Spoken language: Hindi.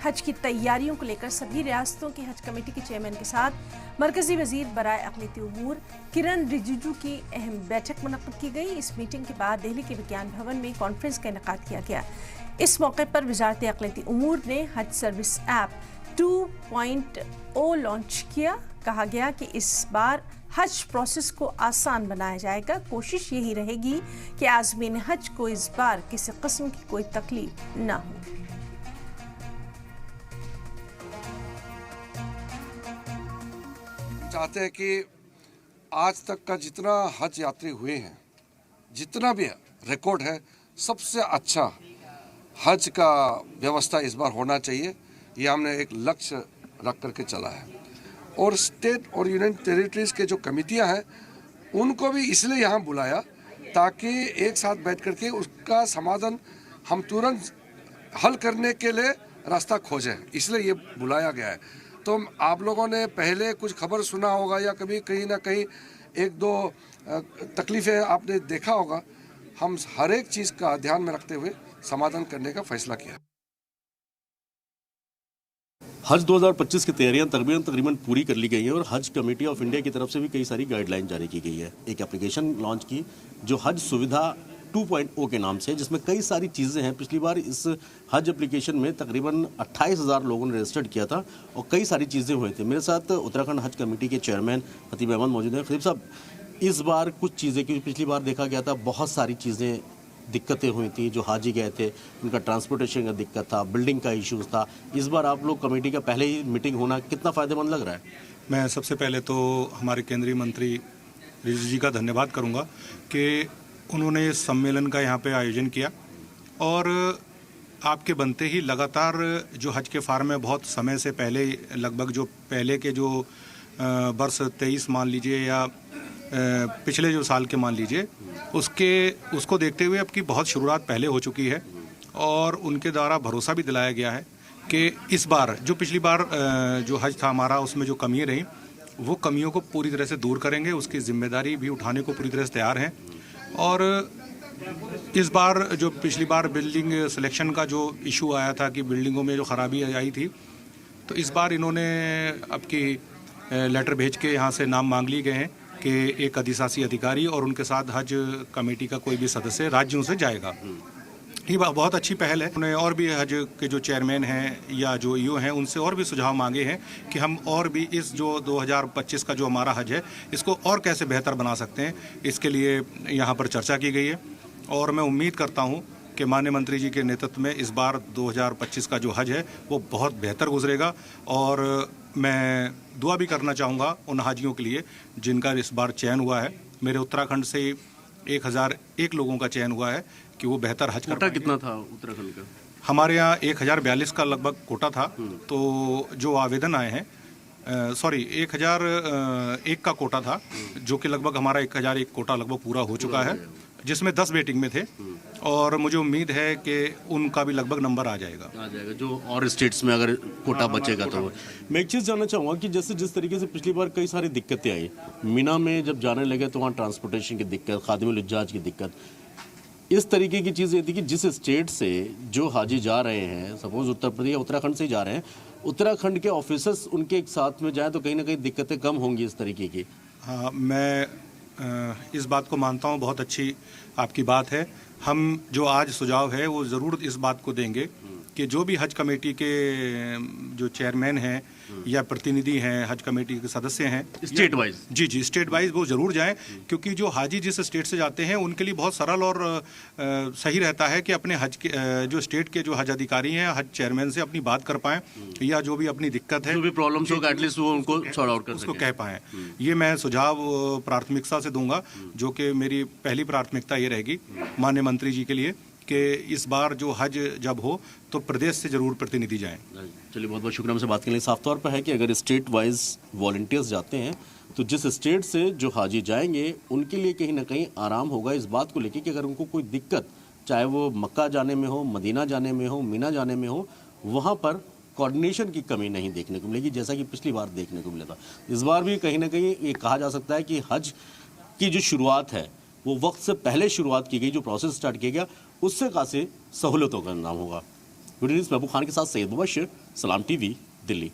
हज की तैयारियों को लेकर सभी रियासतों की हज कमेटी के चेयरमैन के साथ मरकजी वजीर बराए अक़लियती उमूर किरण रिजिजू की अहम बैठक मुनक़्क़िद की गई। इस मीटिंग के बाद दिल्ली के विज्ञान भवन में कॉन्फ्रेंस का इनेकाद किया गया। इस मौके पर वजारत अक़लियती उमूर ने हज सर्विस ऐप 2.0 लॉन्च किया। कहा गया कि इस बार हज प्रोसेस को आसान बनाया जाएगा। कोशिश यही रहेगी कि आज़मीन हज को इस बार किसी किस्म की कोई तकलीफ न हो। चाहते हैं कि आज तक का जितना हज यात्री हुए हैं, जितना भी रिकॉर्ड है, सबसे अच्छा हज का व्यवस्था इस बार होना चाहिए। ये हमने एक लक्ष्य रख करके चला है। और स्टेट और यूनियन टेरिटरीज के जो कमेटियां हैं उनको भी इसलिए यहाँ बुलाया ताकि एक साथ बैठ करके उसका समाधान हम तुरंत हल करने के लिए रास्ता खोजें, इसलिए ये बुलाया गया है। तो आप लोगों ने पहले कुछ खबर सुना होगा या कभी कहीं ना कहीं एक दो तकलीफ़ें आपने देखा होगा। हम हर एक चीज़ का ध्यान में रखते हुए समाधान करने का फैसला किया। हज 2025 की तैयारियां तकरीबन पूरी कर ली गई हैं और हज कमेटी ऑफ इंडिया की तरफ से भी कई सारी गाइडलाइन जारी की गई है। एक एप्लीकेशन लॉन्च की जो हज सुविधा 2.0 के नाम से, जिसमें कई सारी चीज़ें हैं। पिछली बार इस हज एप्लीकेशन में तकरीबन 28,000 लोगों ने रजिस्टर्ड किया था और कई सारी चीज़ें हुई थी। मेरे साथ उत्तराखंड हज कमेटी के चेयरमैन खतीब अहमद मौजूद हैं। खतीब साहब, इस बार कुछ चीज़ें, क्योंकि पिछली बार देखा गया था बहुत सारी चीज़ें दिक्कतें हुई थी, जो हाजी गए थे उनका ट्रांसपोर्टेशन का दिक्कत था, बिल्डिंग का इश्यूज था। इस बार आप लोग कमेटी का पहले ही मीटिंग होना कितना फ़ायदेमंद लग रहा है? मैं सबसे पहले तो हमारे केंद्रीय मंत्री रिजिजू जी का धन्यवाद करूंगा कि उन्होंने इस सम्मेलन का यहाँ पे आयोजन किया। और आपके बनते ही लगातार जो हज के फार्म में बहुत समय से पहले, लगभग जो पहले के जो वर्ष 23 मान लीजिए या पिछले जो साल के मान लीजिए, उसको देखते हुए अब की बहुत शुरुआत पहले हो चुकी है और उनके द्वारा भरोसा भी दिलाया गया है कि इस बार जो पिछली बार जो हज था हमारा, उसमें जो कमियां रहीं वो कमियों को पूरी तरह से दूर करेंगे। उसकी जिम्मेदारी भी उठाने को पूरी तरह से तैयार हैं। और इस बार जो पिछली बार बिल्डिंग सिलेक्शन का जो इशू आया था कि बिल्डिंगों में जो ख़राबी आई थी, तो इस बार इन्होंने अब की लेटर भेज के यहाँ से नाम मांग लिए गए हैं कि एक अधिशासी अधिकारी और उनके साथ हज कमेटी का कोई भी सदस्य राज्यों से जाएगा। ये बहुत अच्छी पहल है। उन्होंने और भी हज के जो चेयरमैन हैं या जो ईओ हैं उनसे और भी सुझाव मांगे हैं कि हम और भी इस जो 2025 का जो हमारा हज है इसको और कैसे बेहतर बना सकते हैं। इसके लिए यहाँ पर चर्चा की गई है और मैं उम्मीद करता हूँ कि माननीय मंत्री जी के नेतृत्व में इस बार 2025 का जो हज है वो बहुत बेहतर गुजरेगा। और मैं दुआ भी करना चाहूँगा उन हाजियों के लिए जिनका इस बार चयन हुआ है। मेरे उत्तराखंड से 1001 लोगों का चयन हुआ है कि वो बेहतर हज कोटा कितना था उत्तराखंड का? हमारे यहाँ 1042 का लगभग कोटा था। तो जो आवेदन आए हैं, 1001 का कोटा था, जो कि लगभग हमारा 1001 कोटा लगभग पूरा हो चुका है, जिसमें 10 वेटिंग में थे। और मुझे उम्मीद है कि उनका भी लगभग नंबर आ जाएगा जो और स्टेट्स में अगर कोटा बचेगा तो। मैं एक चीज़ जानना चाहूँगा कि जैसे जिस तरीके से पिछली बार कई सारी दिक्कतें आई, मीना में जब जाने लगे तो वहाँ ट्रांसपोर्टेशन की दिक्कत, खादिमुल हुज्जाज की दिक्कत, इस तरीके की चीज़ें थी कि जिस स्टेट से जो हाजी जा रहे हैं, सपोज उत्तर प्रदेश या उत्तराखंड से ही जा रहे हैं, उत्तराखंड के ऑफिसर्स उनके एक साथ में जाएँ तो कहीं ना कहीं दिक्कतें कम होंगी इस तरीके की। हाँ, मैं इस बात को मानता हूँ, बहुत अच्छी आपकी बात है। हम जो आज सुझाव है वो ज़रूर इस बात को देंगे कि जो भी हज कमेटी के जो चेयरमैन हैं या प्रतिनिधि हैं, हज कमेटी के सदस्य हैं स्टेट वाइज, जी स्टेट वाइज वो ज़रूर जाएं, क्योंकि जो हाजी जिस स्टेट से जाते हैं उनके लिए बहुत सरल और सही रहता है कि अपने हज के जो स्टेट के जो हज अधिकारी हैं, हज चेयरमैन से अपनी बात कर पाएँ या जो भी अपनी दिक्कत है, जो भी प्रॉब्लम्स होगा एटलीस्ट वो उनको सॉर्ट आउट कर उसको कह पाएँ। ये मैं सुझाव प्राथमिकता से दूंगा, जो कि मेरी पहली प्राथमिकता ये रहेगी माननीय मंत्री जी के लिए कि इस बार जो हज जब हो तो प्रदेश से जरूर प्रतिनिधि जाएं। चलिए, बहुत बहुत शुक्रिया हमसे बात करने के लिए। साफ तौर पर है कि अगर स्टेट वाइज वॉलंटियर्स जाते हैं तो जिस स्टेट से जो हाजी जाएंगे उनके लिए कहीं ना कहीं आराम होगा इस बात को लेकर कि अगर उनको कोई दिक्कत, चाहे वो मक्का जाने में हो, मदीना जाने में हो, मीना जाने में हो, वहाँ पर कोऑर्डिनेशन की कमी नहीं देखने को मिलेगी, जैसा कि पिछली बार देखने को मिला था। इस बार भी कहीं ना कहीं ये कहा जा सकता है कि हज की जो शुरुआत है वो वक्त से पहले शुरुआत की गई, जो प्रोसेस स्टार्ट किया गया उससे खासी सहूलतों का नाम होगा। वीडियो न्यूज़ महबूब खान के साथ सैयद मुबश्शिर, सलाम टीवी, दिल्ली।